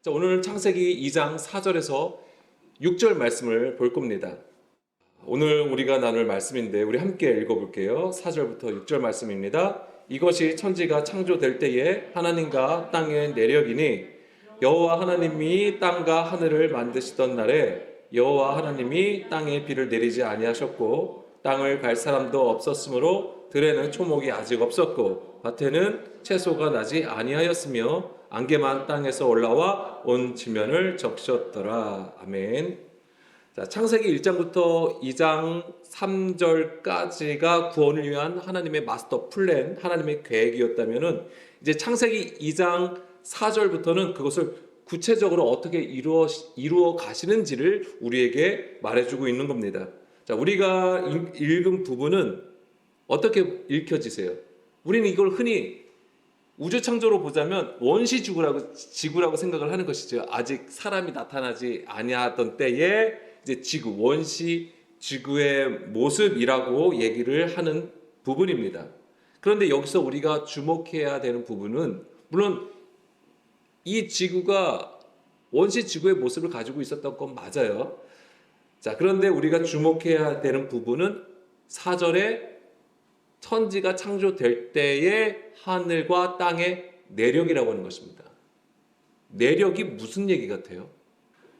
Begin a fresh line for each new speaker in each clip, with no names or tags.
자, 오늘 창세기 2장 4절에서 6절 말씀을 볼 겁니다. 오늘 우리가 나눌 말씀인데 우리 함께 읽어볼게요. 4절부터 6절 말씀입니다. 이것이 천지가 창조될 때에 하나님과 땅의 내력이니 여호와 하나님이 땅과 하늘을 만드시던 날에 여호와 하나님이 땅에 비를 내리지 아니하셨고 땅을 갈 사람도 없었으므로 들에는 초목이 아직 없었고 밭에는 채소가 나지 아니하였으며 안개만 땅에서 올라와 온 지면을 적셨더라. 아멘. 자, 창세기 1장부터 2장 3절까지가 구원을 위한 하나님의 마스터 플랜, 하나님의 계획이었다면은 이제 창세기 2장 4절부터는 그것을 구체적으로 어떻게 이루어 가시는지를 우리에게 말해주고 있는 겁니다. 자, 우리가 읽은 부분은 어떻게 읽혀지세요? 우리는 이걸 흔히 우주 창조로 보자면 원시 지구라고 생각을 하는 것이죠. 아직 사람이 나타나지 아니하던 때에 이제 지구, 원시 지구의 모습이라고 얘기를 하는 부분입니다. 그런데 여기서 우리가 주목해야 되는 부분은 물론 이 지구가 원시 지구의 모습을 가지고 있었던 건 맞아요. 자, 그런데 우리가 주목해야 되는 부분은 4절에 천지가 창조될 때의 하늘과 땅의 내력이라고 하는 것입니다. 내력이 무슨 얘기 같아요?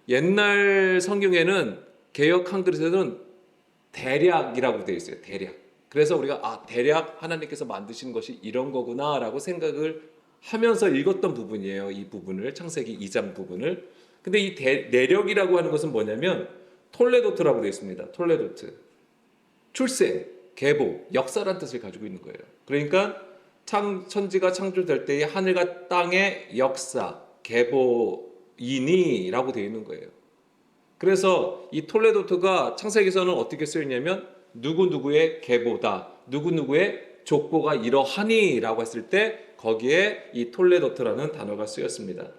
옛날 성경에는 개역 한글에서는 대략이라고 되어 있어요. 대략. 그래서 우리가 대략 하나님께서 만드신 것이 이런 거구나라고 생각을 하면서 읽었던 부분이에요. 이 부분을, 창세기 2장 부분을. 근데 이 내력이라고 하는 것은 뭐냐면 톨레도트라고 되어 있습니다. 톨레도트. 출생, 계보, 역사란 뜻을 가지고 있는 거예요. 그러니까 천지가 창조될 때의 하늘과 땅의 역사, 계보이니라고 되어 있는 거예요. 그래서 이 톨레도트가 창세기에서는 어떻게 쓰였냐면 누구누구의 계보다, 누구누구의 족보가 이러하니라고 했을 때 거기에 이 톨레도트라는 단어가 쓰였습니다.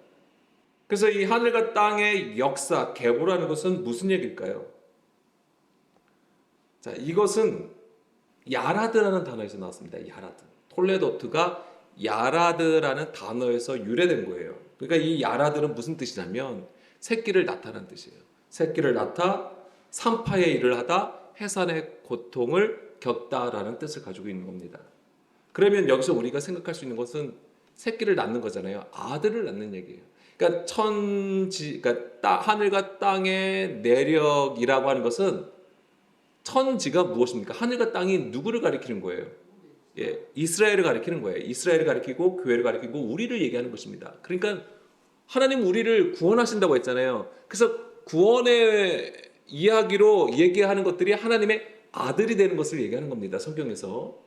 그래서 이 하늘과 땅의 역사, 계보라는 것은 무슨 얘기일까요? 자, 이것은 야라드라는 단어에서 나왔습니다. 야라드. 톨레도트가 야라드라는 단어에서 유래된 거예요. 그러니까 이 야라드는 무슨 뜻이냐면 새끼를 낳다라는 뜻이에요. 새끼를 낳다, 산파의 일을 하다, 해산의 고통을 겪다라는 뜻을 가지고 있는 겁니다. 그러면 여기서 우리가 생각할 수 있는 것은 새끼를 낳는 거잖아요. 아들을 낳는 얘기예요. 그러니까 그러니까 하늘과 땅의 내력이라고 하는 것은 천지가 무엇입니까? 하늘과 땅이 누구를 가리키는 거예요? 예, 이스라엘을 가리키는 거예요. 이스라엘을 가리키고 교회를 가리키고 우리를 얘기하는 것입니다. 그러니까 하나님 우리를 구원하신다고 했잖아요. 그래서 구원의 이야기로 얘기하는 것들이 하나님의 아들이 되는 것을 얘기하는 겁니다. 성경에서.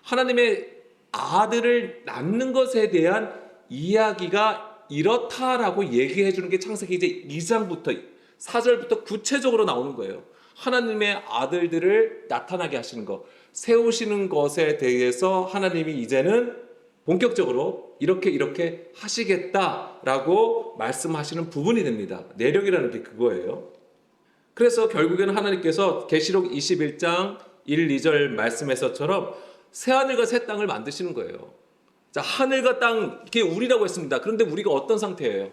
하나님의 아들을 낳는 것에 대한 이야기가 이렇다라고 얘기해 주는 게 창세기 이제 2장부터 4절부터 구체적으로 나오는 거예요. 하나님의 아들들을 나타나게 하시는 것, 세우시는 것에 대해서 하나님이 이제는 본격적으로 이렇게 하시겠다라고 말씀하시는 부분이 됩니다. 내력이라는 게 그거예요. 그래서 결국에는 하나님께서 계시록 21장 1, 2절 말씀에서처럼 새하늘과 새 땅을 만드시는 거예요. 자, 하늘과 땅, 이게 우리라고 했습니다. 그런데 우리가 어떤 상태예요?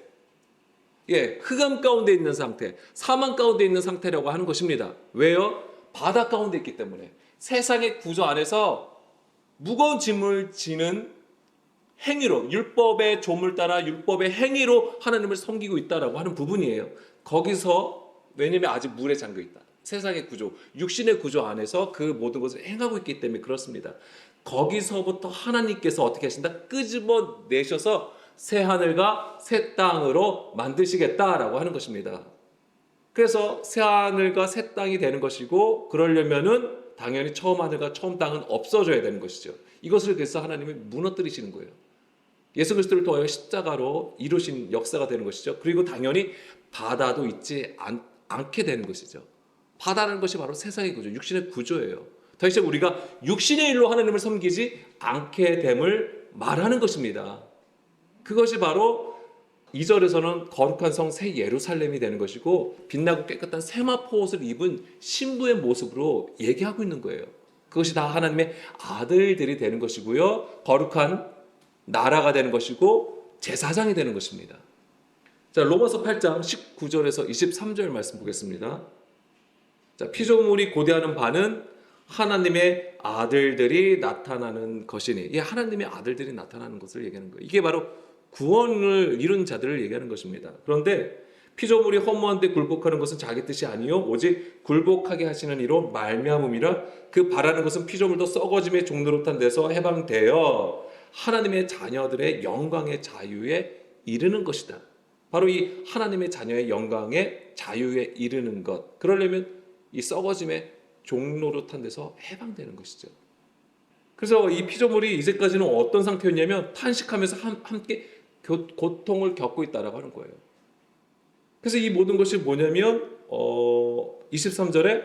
예, 흑암 가운데 있는 상태, 사망 가운데 있는 상태라고 하는 것입니다. 왜요? 바다 가운데 있기 때문에. 세상의 구조 안에서 무거운 짐을 지는 행위로, 율법의 조물 따라 율법의 행위로 하나님을 섬기고 있다라고 하는 부분이에요. 거기서, 왜냐면 아직 물에 잠겨 있다. 세상의 구조, 육신의 구조 안에서 그 모든 것을 행하고 있기 때문에 그렇습니다. 거기서부터 하나님께서 어떻게 하신다? 끄집어 내셔서 새 하늘과 새 땅으로 만드시겠다라고 하는 것입니다. 그래서 새 하늘과 새 땅이 되는 것이고 그러려면은 당연히 처음 하늘과 처음 땅은 없어져야 되는 것이죠. 이것을 그래서 하나님이 무너뜨리시는 거예요. 예수 그리스도를 통하여 십자가로 이루신 역사가 되는 것이죠. 그리고 당연히 바다도 있지 않게 되는 것이죠. 바다라는 것이 바로 세상의 구조, 육신의 구조예요. 더 이상 우리가 육신의 일로 하나님을 섬기지 않게 됨을 말하는 것입니다. 그것이 바로 2절에서는 거룩한 성 새 예루살렘이 되는 것이고 빛나고 깨끗한 세마포 옷을 입은 신부의 모습으로 얘기하고 있는 거예요. 그것이 다 하나님의 아들들이 되는 것이고요. 거룩한 나라가 되는 것이고 제사장이 되는 것입니다. 자, 자, 로마서 8장 19절에서 23절 말씀 보겠습니다. 자, 피조물이 고대하는 바는 하나님의 아들들이 나타나는 것이니, 이 하나님의 아들들이 나타나는 것을 얘기하는 거예요. 이게 바로 구원을 이룬 자들을 얘기하는 것입니다. 그런데 피조물이 허무한데 굴복하는 것은 자기 뜻이 아니요 오직 굴복하게 하시는 이로 말미암음이라. 그 바라는 것은 피조물도 썩어짐의 종노릇한 데서 해방되어 하나님의 자녀들의 영광의 자유에 이르는 것이다. 바로 이 하나님의 자녀의 영광의 자유에 이르는 것, 그러려면 이 썩어짐의 종노릇한 데서 해방되는 것이죠. 그래서 이 피조물이 이제까지는 어떤 상태였냐면 탄식하면서 함께 고통을 겪고 있다라고 하는 거예요. 그래서 이 모든 것이 뭐냐면 23절에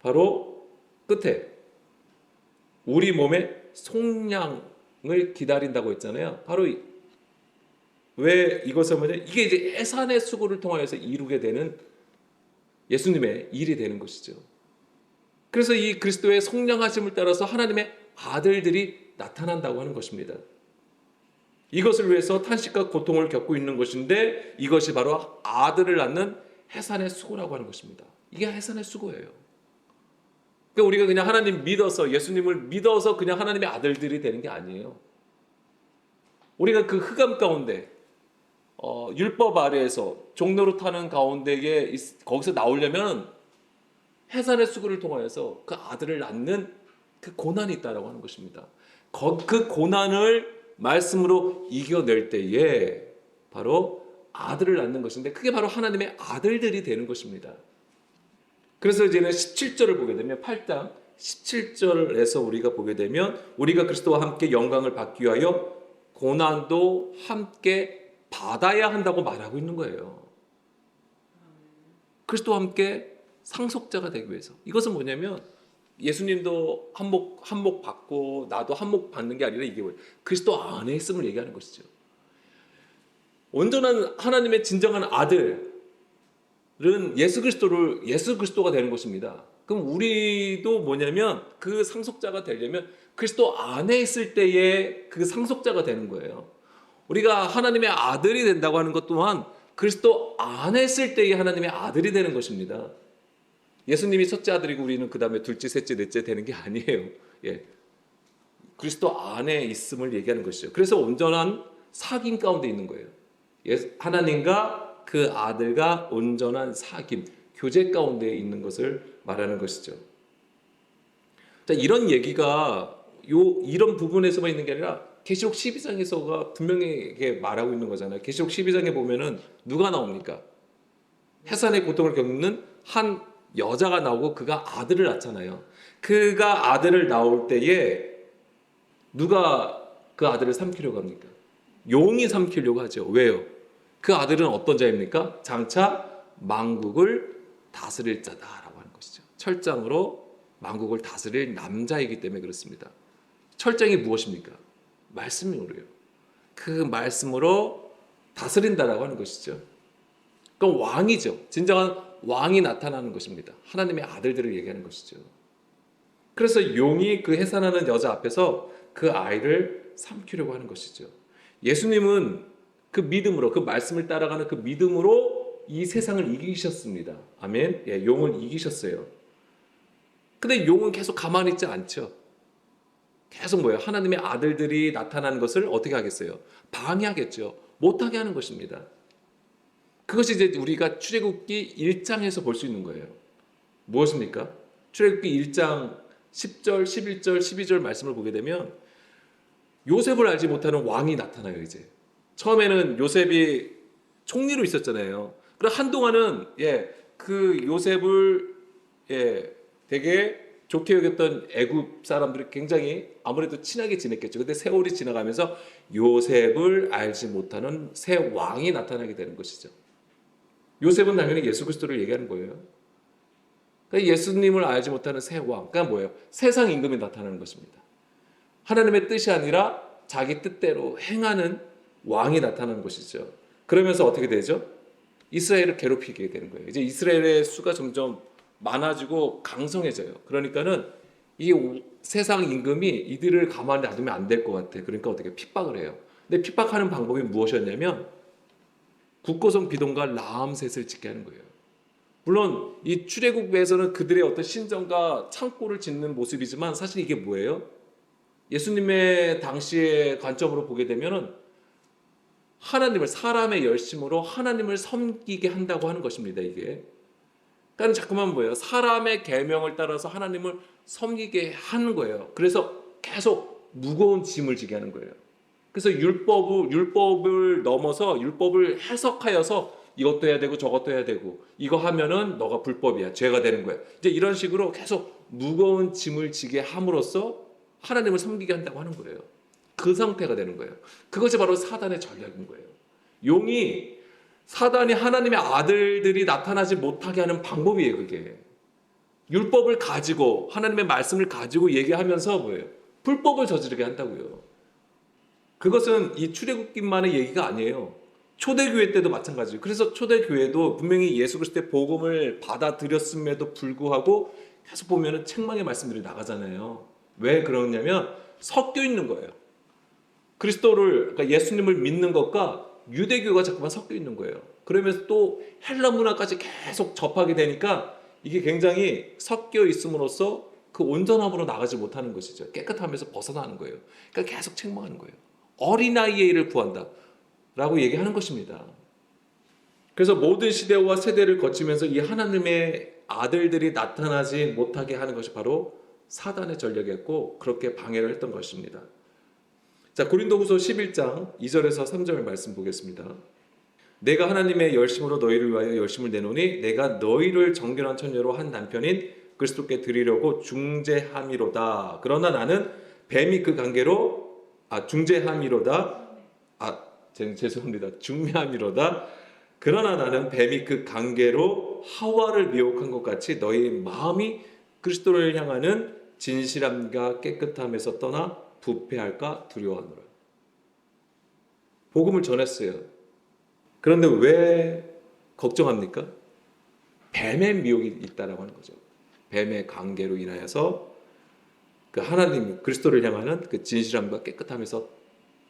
바로 끝에 우리 몸의 속량을 기다린다고 했잖아요. 바로 왜 이것을 뭐냐, 이게 이제 해산의 수고를 통하여서 이루게 되는 예수님의 일이 되는 것이죠. 그래서 이 그리스도의 속량하심을 따라서 하나님의 아들들이 나타난다고 하는 것입니다. 이것을 위해서 탄식과 고통을 겪고 있는 것인데 이것이 바로 아들을 낳는 해산의 수고라고 하는 것입니다. 이게 해산의 수고예요. 그러니까 우리가 그냥 하나님 믿어서, 예수님을 믿어서 그냥 하나님의 아들들이 되는 게 아니에요. 우리가 그 흑암 가운데 율법 아래에서 종노릇하는 가운데에 거기서 나오려면 해산의 수고를 통하여서 그 아들을 낳는 그 고난이 있다라고 하는 것입니다. 그 고난을 말씀으로 이겨낼 때에 바로 아들을 낳는 것인데 그게 바로 하나님의 아들들이 되는 것입니다. 그래서 이제는 17절을 보게 되면 8장 17절에서 우리가 보게 되면 우리가 그리스도와 함께 영광을 받기 위하여 고난도 함께 받아야 한다고 말하고 있는 거예요. 그리스도와 함께 상속자가 되기 위해서. 이것은 뭐냐면 예수님도 한몫 받고 나도 한몫 받는 게 아니라 이게 뭐예요? 그리스도 안에 있음을 얘기하는 것이죠. 온전한 하나님의 진정한 아들은 예수 그리스도가 되는 것입니다. 그럼 우리도 뭐냐면 그 상속자가 되려면 그리스도 안에 있을 때에 그 상속자가 되는 거예요. 우리가 하나님의 아들이 된다고 하는 것 또한 그리스도 안에 있을 때에 하나님의 아들이 되는 것입니다. 예수님이 첫째 아들이고 우리는 그 다음에 둘째, 셋째, 넷째 되는 게 아니에요. 예. 그리스도 안에 있음을 얘기하는 것이죠. 그래서 온전한 사귐 가운데 있는 거예요. 하나님과 그 아들과 온전한 사귐, 교제 가운데 있는 것을 말하는 것이죠. 자, 이런 얘기가 이런 부분에서만 있는 게 아니라 계시록 12장에서가 분명히 말하고 있는 거잖아요. 계시록 12장에 보면은 누가 나옵니까? 해산의 고통을 겪는 한 여자가 나오고 그가 아들을 낳잖아요. 그가 아들을 낳을 때에 누가 그 아들을 삼키려고 합니까? 용이 삼키려고 하죠. 왜요? 그 아들은 어떤 자입니까? 장차 만국을 다스릴 자다라고 하는 것이죠. 철장으로 만국을 다스릴 남자이기 때문에 그렇습니다. 철장이 무엇입니까? 말씀으로요. 그 말씀으로 다스린다라고 하는 것이죠. 그럼 왕이죠. 진정한 왕이 나타나는 것입니다. 하나님의 아들들을 얘기하는 것이죠. 그래서 용이 그 해산하는 여자 앞에서 그 아이를 삼키려고 하는 것이죠. 예수님은 그 믿음으로, 그 말씀을 따라가는 그 믿음으로 이 세상을 이기셨습니다. 아멘. 예, 용을 이기셨어요. 근데 용은 계속 가만히 있지 않죠. 계속 뭐예요? 하나님의 아들들이 나타나는 것을 어떻게 하겠어요? 방해하겠죠. 못하게 하는 것입니다. 그것이 이제 우리가 출애굽기 1장에서 볼 수 있는 거예요. 무엇입니까? 출애굽기 1장 10절, 11절, 12절 말씀을 보게 되면 요셉을 알지 못하는 왕이 나타나요. 이제 처음에는 요셉이 총리로 있었잖아요. 그럼 한동안은 그 요셉을 되게 좋게 여겼던 애굽 사람들이 굉장히 아무래도 친하게 지냈겠죠. 근데 세월이 지나가면서 요셉을 알지 못하는 새 왕이 나타나게 되는 것이죠. 요셉은 당연히 예수 그리스도를 얘기하는 거예요. 그러니까 예수님을 알지 못하는 새 왕, 그러니까 뭐예요? 세상 임금이 나타나는 것입니다. 하나님의 뜻이 아니라 자기 뜻대로 행하는 왕이 나타나는 것이죠. 그러면서 어떻게 되죠? 이스라엘을 괴롭히게 되는 거예요. 이제 이스라엘의 수가 점점 많아지고 강성해져요. 그러니까는 이 세상 임금이 이들을 가만히 놔두면 안 될 것 같아. 그러니까 어떻게 핍박을 해요. 근데 핍박하는 방법이 무엇이었냐면 국고성 비동과 라암셋을 짓게 하는 거예요. 물론 이 출애굽에서는 그들의 어떤 신전과 창고를 짓는 모습이지만 사실 이게 뭐예요? 예수님의 당시의 관점으로 보게 되면은 하나님을, 사람의 열심으로 하나님을 섬기게 한다고 하는 것입니다. 이게 그러니까 자꾸만 뭐예요? 사람의 계명을 따라서 하나님을 섬기게 하는 거예요. 그래서 계속 무거운 짐을 지게 하는 거예요. 그래서 율법을 넘어서 율법을 해석하여서 이것도 해야 되고 저것도 해야 되고, 이거 하면은 너가 불법이야, 죄가 되는 거야. 이제 이런 식으로 계속 무거운 짐을 지게 함으로써 하나님을 섬기게 한다고 하는 거예요. 그 상태가 되는 거예요. 그것이 바로 사단의 전략인 거예요. 용이, 사단이 하나님의 아들들이 나타나지 못하게 하는 방법이에요. 그게 율법을 가지고, 하나님의 말씀을 가지고 얘기하면서 뭐예요? 불법을 저지르게 한다고요. 그것은 이 출애굽기만의 얘기가 아니에요. 초대교회 때도 마찬가지예요. 그래서 초대교회도 분명히 예수 그리스도의 복음을 받아들였음에도 불구하고 계속 보면은 책망의 말씀들이 나가잖아요. 왜 그러냐면 섞여 있는 거예요. 그리스도를, 그러니까 예수님을 믿는 것과 유대교가 자꾸만 섞여 있는 거예요. 그러면서 또 헬라 문화까지 계속 접하게 되니까 이게 굉장히 섞여 있음으로써 그 온전함으로 나가지 못하는 것이죠. 깨끗함에서 벗어나는 거예요. 그러니까 계속 책망하는 거예요. 어린아이의 일을 구한다 라고 얘기하는 것입니다. 그래서 모든 시대와 세대를 거치면서 이 하나님의 아들들이 나타나지 못하게 하는 것이 바로 사단의 전략이었고, 그렇게 방해를 했던 것입니다. 자, 고린도후서 11장 2절에서 3절 말씀 보겠습니다. 내가 하나님의 열심으로 너희를 위하여 열심을 내노니 내가 너희를 정결한 처녀로 한 남편인 그리스도께 드리려고 중재함이로다. 그러나 나는 뱀이 그 관계로 중재함이로다. 죄송합니다. 중매함이로다. 그러나 나는 뱀이 그 관계로 하와를 미혹한 것 같이 너희 마음이 그리스도를 향하는 진실함과 깨끗함에서 떠나 부패할까 두려워하노라. 복음을 전했어요. 그런데 왜 걱정합니까? 뱀의 미혹이 있다라고 하는 거죠. 뱀의 관계로 인하여서 그 하나님 그리스도를 향하는 그 진실함과 깨끗함에서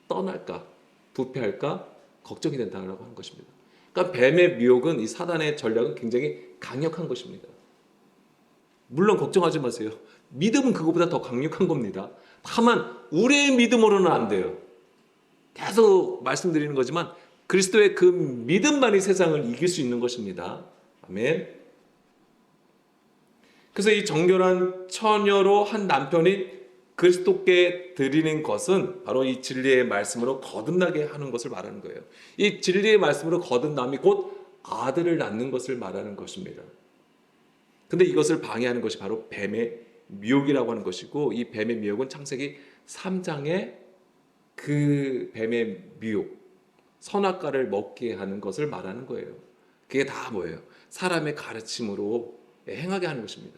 떠날까 부패할까 걱정이 된다고 하는 것입니다. 그러니까 뱀의 미혹은, 이 사단의 전략은 굉장히 강력한 것입니다. 물론 걱정하지 마세요. 믿음은 그것보다 더 강력한 겁니다. 다만 우리의 믿음으로는 안 돼요. 계속 말씀드리는 거지만 그리스도의 그 믿음만이 세상을 이길 수 있는 것입니다. 아멘. 그래서 이 정결한 처녀로 한 남편이 그리스도께 드리는 것은 바로 이 진리의 말씀으로 거듭나게 하는 것을 말하는 거예요. 이 진리의 말씀으로 거듭남이 곧 아들을 낳는 것을 말하는 것입니다. 근데 이것을 방해하는 것이 바로 뱀의 미혹이라고 하는 것이고, 이 뱀의 미혹은 창세기 3장에 그 뱀의 미혹, 선악과를 먹게 하는 것을 말하는 거예요. 그게 다 뭐예요? 사람의 가르침으로 행하게 하는 것입니다.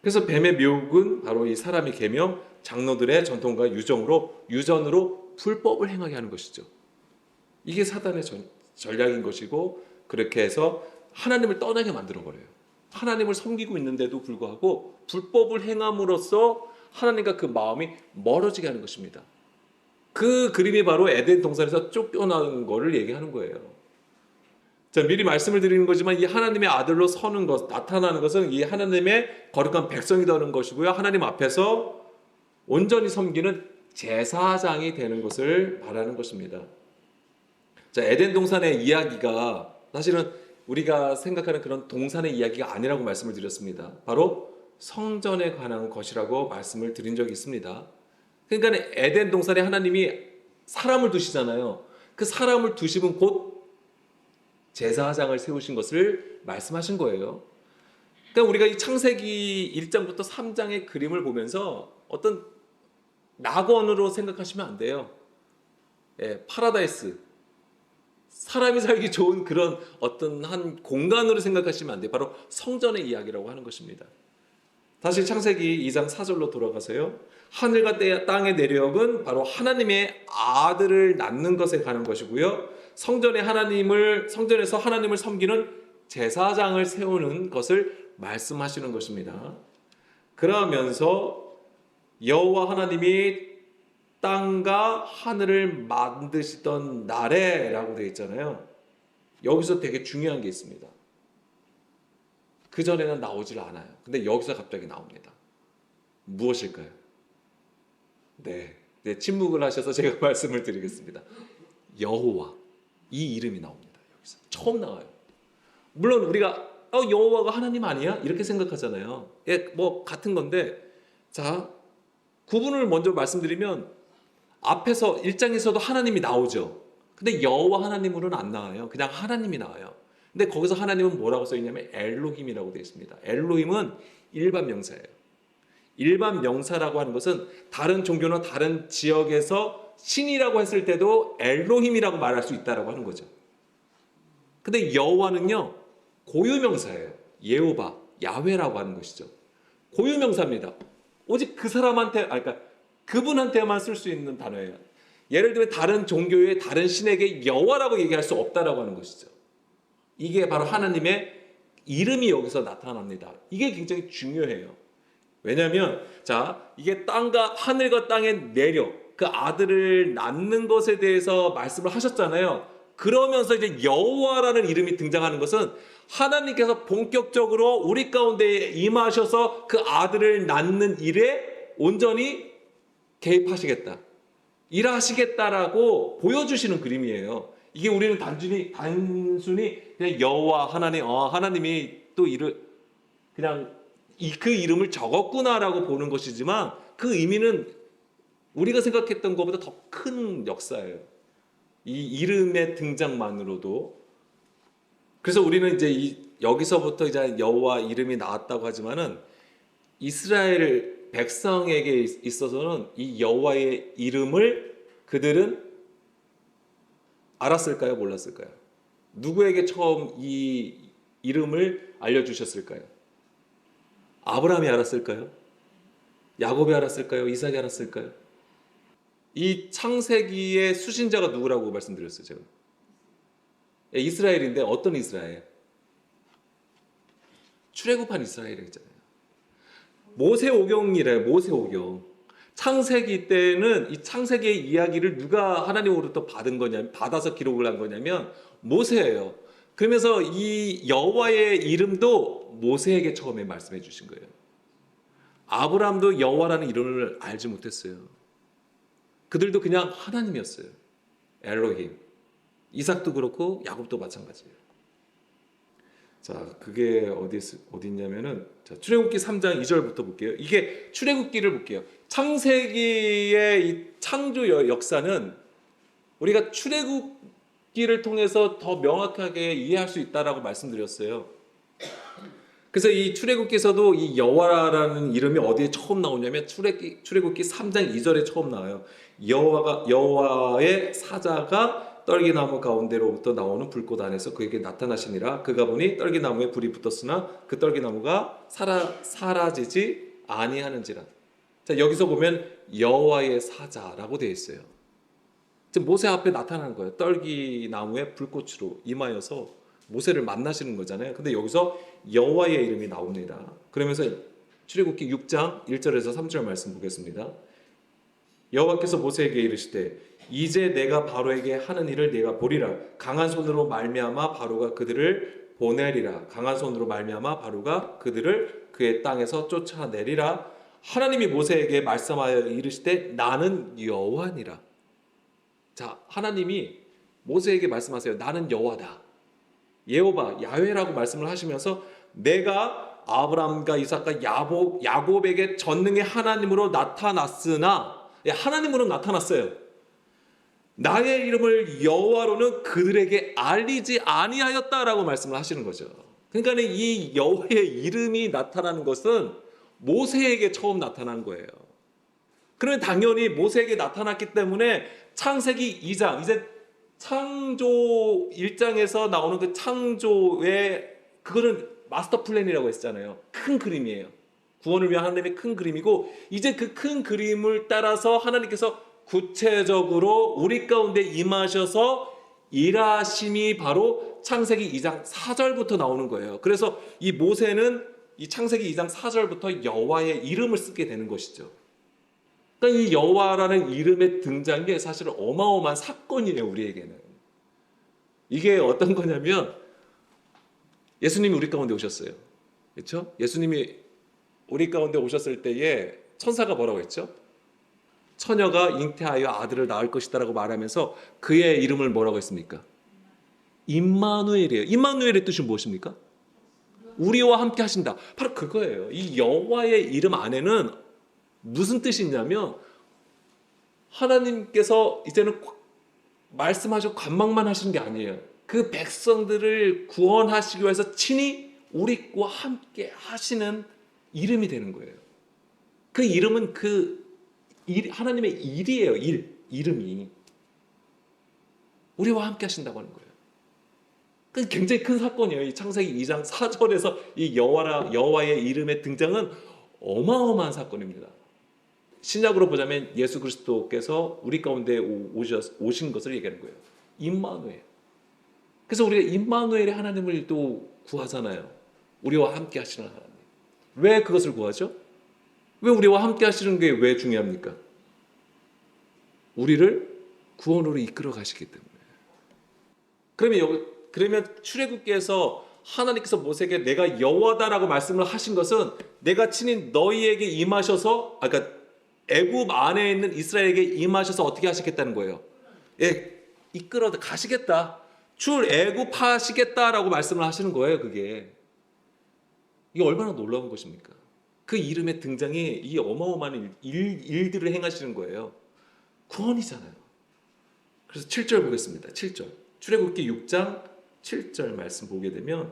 그래서 뱀의 미혹은 바로 이 사람이 계명, 장로들의 전통과 유전으로 불법을 행하게 하는 것이죠. 이게 사단의 전략인 것이고, 그렇게 해서 하나님을 떠나게 만들어버려요. 하나님을 섬기고 있는데도 불구하고 불법을 행함으로써 하나님과 그 마음이 멀어지게 하는 것입니다. 그 그림이 바로 에덴 동산에서 쫓겨나는 것을 얘기하는 거예요. 자, 미리 말씀을 드리는 거지만 이 하나님의 아들로 서는 것, 나타나는 것은 이 하나님의 거룩한 백성이 되는 것이고요. 하나님 앞에서 온전히 섬기는 제사장이 되는 것을 말하는 것입니다. 자, 에덴 동산의 이야기가 사실은 우리가 생각하는 그런 동산의 이야기가 아니라고 말씀을 드렸습니다. 바로 성전에 관한 것이라고 말씀을 드린 적이 있습니다. 그러니까 에덴 동산에 하나님이 사람을 두시잖아요. 그 사람을 두시면 곧 제사장을 세우신 것을 말씀하신 거예요. 그러니까 우리가 이 창세기 1장부터 3장의 그림을 보면서 어떤 낙원으로 생각하시면 안 돼요. 파라다이스, 사람이 살기 좋은 그런 어떤 한 공간으로 생각하시면 안 돼요. 바로 성전의 이야기라고 하는 것입니다. 다시 창세기 2장 4절로 돌아가서요. 하늘과 땅의 내력은 바로 하나님의 아들을 낳는 것에 관한 것이고요. 성전에서 하나님을 섬기는 제사장을 세우는 것을 말씀하시는 것입니다. 그러면서 여호와 하나님이 땅과 하늘을 만드시던 날에라고 되어 있잖아요. 여기서 되게 중요한 게 있습니다. 그 전에는 나오질 않아요. 근데 여기서 갑자기 나옵니다. 무엇일까요? 네, 침묵을 하셔서 제가 말씀을 드리겠습니다. 여호와, 이 이름이 나옵니다. 여기서 처음 나와요. 물론 우리가 여호와가 하나님 아니야? 이렇게 생각하잖아요. 예, 뭐 같은 건데, 자, 구분을 먼저 말씀드리면 앞에서 1장에서도 하나님이 나오죠. 근데 여호와 하나님으로는 안 나와요. 그냥 하나님이 나와요. 근데 거기서 하나님은 뭐라고 써 있냐면 엘로힘이라고 되어 있습니다. 엘로힘은 일반 명사예요. 일반 명사라고 하는 것은 다른 종교나 다른 지역에서 신이라고 했을 때도 엘로힘이라고 말할 수 있다라고 하는 거죠. 근데 여호와는요, 고유명사예요. 예호바, 야훼라고 하는 것이죠. 고유명사입니다. 오직 그 사람한테, 그러니까 그분한테만 쓸 수 있는 단어예요. 예를 들면 다른 종교의 다른 신에게 여호와라고 얘기할 수 없다라고 하는 것이죠. 이게 바로 하나님의 이름이 여기서 나타납니다. 이게 굉장히 중요해요. 왜냐하면 자, 이게 땅과 하늘과 땅에 내려 그 아들을 낳는 것에 대해서 말씀을 하셨잖아요. 그러면서 이제 여호와라는 이름이 등장하는 것은 하나님께서 본격적으로 우리 가운데 임하셔서 그 아들을 낳는 일에 온전히 개입하시겠다, 일하시겠다라고 보여주시는 그림이에요. 이게 우리는 단순히 그냥 여호와 하나님, 하나님이 또 그냥 그 이름을 적었구나라고 보는 것이지만 그 의미는 우리가 생각했던 것보다 더 큰 역사예요. 이 이름의 등장만으로도. 그래서 우리는 이제 여기서부터 이제 여호와 이름이 나왔다고 하지만은 이스라엘 백성에게 있어서는 이 여호와의 이름을 그들은 알았을까요? 몰랐을까요? 누구에게 처음 이 이름을 알려주셨을까요? 아브라함이 알았을까요? 야곱이 알았을까요? 이삭이 알았을까요? 이 창세기의 수신자가 누구라고 말씀드렸어요, 제가. 이스라엘인데 어떤 이스라엘? 출애굽한 이스라엘이잖아요. 모세오경이래요. 모세오경. 창세기 때는 이 창세기의 이야기를 누가 하나님으로부터 받아서 기록을 한 거냐면 모세예요. 그러면서 이 여호와의 이름도 모세에게 처음에 말씀해 주신 거예요. 아브라함도 여호와라는 이름을 알지 못했어요. 그들도 그냥 하나님이었어요. 엘로힘. 이삭도 그렇고 야곱도 마찬가지예요. 자, 그게 어디 있냐면은 자, 출애굽기 3장 2절부터 볼게요. 이게 출애굽기를 볼게요. 창세기의 이 창조 역사는 우리가 출애굽기를 통해서 더 명확하게 이해할 수 있다라고 말씀드렸어요. 그래서 이 출애굽기에서도 이 여호와라는 이름이 어디에 처음 나오냐면 출애굽기 3장 2절에 처음 나와요. 여호와의 사자가 떨기나무 가운데로부터 나오는 불꽃 안에서 그에게 나타나시니라. 그가 보니 떨기나무에 불이 붙었으나 그 떨기나무가 사라지지 아니하는지라. 자, 여기서 보면 여호와의 사자라고 되어 있어요. 지금 모세 앞에 나타나는 거예요. 떨기나무에 불꽃으로 임하여서 모세를 만나시는 거잖아요. 근데 여기서 여호와의 이름이 나옵니다. 그러면서 출애굽기 6장 1절에서 3절 말씀 보겠습니다. 여호와께서 모세에게 이르시되 이제 내가 바로에게 하는 일을 네가 보리라. 강한 손으로 말미암아 바로가 그들을 보내리라. 강한 손으로 말미암아 바로가 그들을 그의 땅에서 쫓아내리라. 하나님이 모세에게 말씀하여 이르시되 나는 여호와니라. 자, 하나님이 모세에게 말씀하세요. 나는 여호와다. 예호바, 야훼라고 말씀을 하시면서 내가 아브라함과 이삭과 야곱에게 전능의 하나님으로 나타났으나, 하나님으로 나타났어요. 나의 이름을 여호와로는 그들에게 알리지 아니하였다라고 말씀을 하시는 거죠. 그러니까 이 여호와의 이름이 나타나는 것은 모세에게 처음 나타난 거예요. 그러면 당연히 모세에게 나타났기 때문에 창세기 2장, 이제 창조 1장에서 나오는 그 창조의 그거는 마스터 플랜이라고 했잖아요. 큰 그림이에요. 구원을 위한 하나님의 큰 그림이고, 이제 그 큰 그림을 따라서 하나님께서 구체적으로 우리 가운데 임하셔서 일하심이 바로 창세기 2장 4절부터 나오는 거예요. 그래서 이 모세는 이 창세기 2장 4절부터 여호와의 이름을 쓰게 되는 것이죠. 그러니까 이 여호와라는 이름의 등장이 사실 어마어마한 사건이에요, 우리에게는. 이게 어떤 거냐면 예수님이 우리 가운데 오셨어요. 그렇죠? 예수님이 우리 가운데 오셨을 때에 천사가 뭐라고 했죠? 처녀가 잉태하여 아들을 낳을 것이다라고 말하면서 그의 이름을 뭐라고 했습니까? 임마누엘이에요. 임마누엘의 뜻이 무엇입니까? 우리와 함께 하신다. 바로 그거예요. 이 여호와의 이름 안에는 무슨 뜻이 있냐면 하나님께서 이제는 말씀하시고 관망만 하시는 게 아니에요. 그 백성들을 구원하시기 위해서 친히 우리와 함께 하시는 이름이 되는 거예요. 그 이름은 하나님의 일이에요. 이름이 우리와 함께 하신다고 하는 거예요. 그 굉장히 큰 사건이에요. 이 창세기 2장 4절에서 이 여호와의 이름의 등장은 어마어마한 사건입니다. 신약으로 보자면 예수 그리스도께서 우리 가운데 오신 것을 얘기하는 거예요. 임마누엘. 그래서 우리가 임마누엘의 하나님을 또 구하잖아요. 우리와 함께 하시는 하나님. 왜 그것을 구하죠? 왜 우리와 함께 하시는 게 왜 중요합니까? 우리를 구원으로 이끌어 가시기 때문에. 그러면 출애굽기에서 하나님께서 모세에게 내가 여호와다라고 말씀을 하신 것은 내가 친히 너희에게 임하셔서 그러니까 애굽 안에 있는 이스라엘에게 임하셔서 어떻게 하시겠다는 거예요. 예, 이끌어 가시겠다. 출애굽하시겠다라고 말씀을 하시는 거예요. 이게 얼마나 놀라운 것입니까? 그 이름의 등장이 이 어마어마한 일들을 행하시는 거예요. 구원이잖아요. 그래서 7절 보겠습니다. 7절. 출애굽기 6장 7절 말씀 보게 되면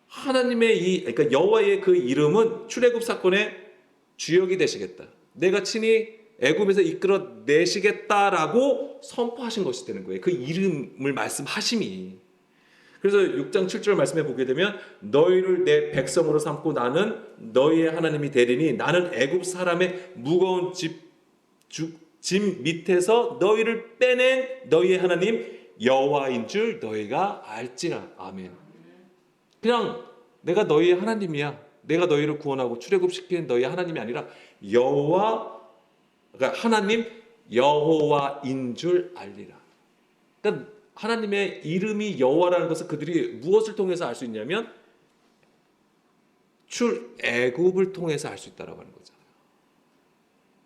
하나님의 그러니까 여호와의 그 이름은 출애굽 사건의 주역이 되시겠다. 내가 친히 애굽에서 이끌어 내시겠다라고 선포하신 것이 되는 거예요. 그 이름을 말씀하심이. 그래서 6장 7절 말씀에 보게 되면 너희를 내 백성으로 삼고 나는 너희의 하나님이 되리니 나는 애굽 사람의 무거운 짐 밑에서 너희를 빼낸 너희의 하나님 여호와인 줄 너희가 알지라. 아멘. 그냥 내가 너희의 하나님이야. 내가 너희를 구원하고 출애굽시킨 너희의 하나님이 아니라 그러니까 하나님 여호와인 줄 알리라. 그러니까 하나님의 이름이 여호와라는 것을 그들이 무엇을 통해서 알 수 있냐면 출애굽을 통해서 알 수 있다라고 하는 거잖아요.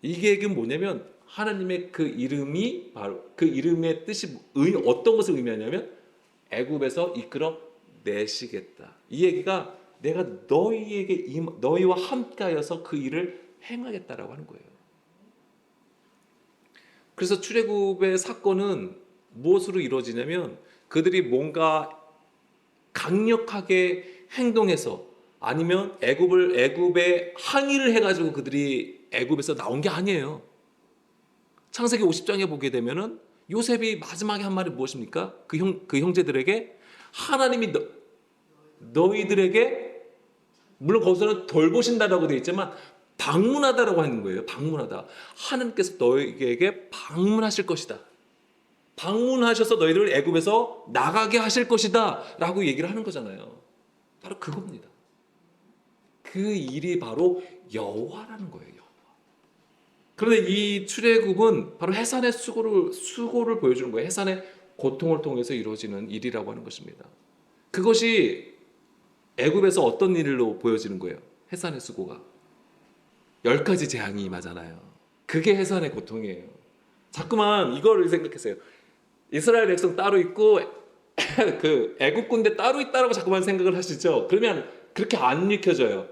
이게 뭐냐면 하나님의 그 이름이 바로 그 이름의 뜻이 어떤 것을 의미하냐면 애굽에서 이끌어 내시겠다. 이 얘기가 내가 너희와 함께하여서 그 일을 행하겠다라고 하는 거예요. 그래서 출애굽의 사건은 무엇으로 이루어지냐면 그들이 뭔가 강력하게 행동해서 아니면 애굽에 항의를 해가지고 그들이 애굽에서 나온 게 아니에요. 창세기 50장에 보게 되면은 요셉이 마지막에 한 말이 무엇입니까? 그 형제들에게 하나님이 너희들에게 물론 거기서는 돌보신다라고 되어 있지만 방문하다라고 하는 거예요. 방문하다. 하나님께서 너희에게 방문하실 것이다. 방문하셔서 너희를 애굽에서 나가게 하실 것이다 라고 얘기를 하는 거잖아요. 바로 그겁니다. 그 일이 바로 여호와라는 거예요. 여호와. 그런데 이 출애굽은 바로 해산의 수고를 보여주는 거예요. 해산의 고통을 통해서 이루어지는 일이라고 하는 것입니다. 그것이 애굽에서 어떤 일로 보여지는 거예요? 해산의 수고가 10가지 재앙이 임하잖아요. 그게 해산의 고통이에요. 자꾸만 이거를 생각했어요. 이스라엘 백성 따로 있고 그 애굽 군대 따로 있다라고 자꾸만 생각을 하시죠. 그러면 그렇게 안 익혀져요.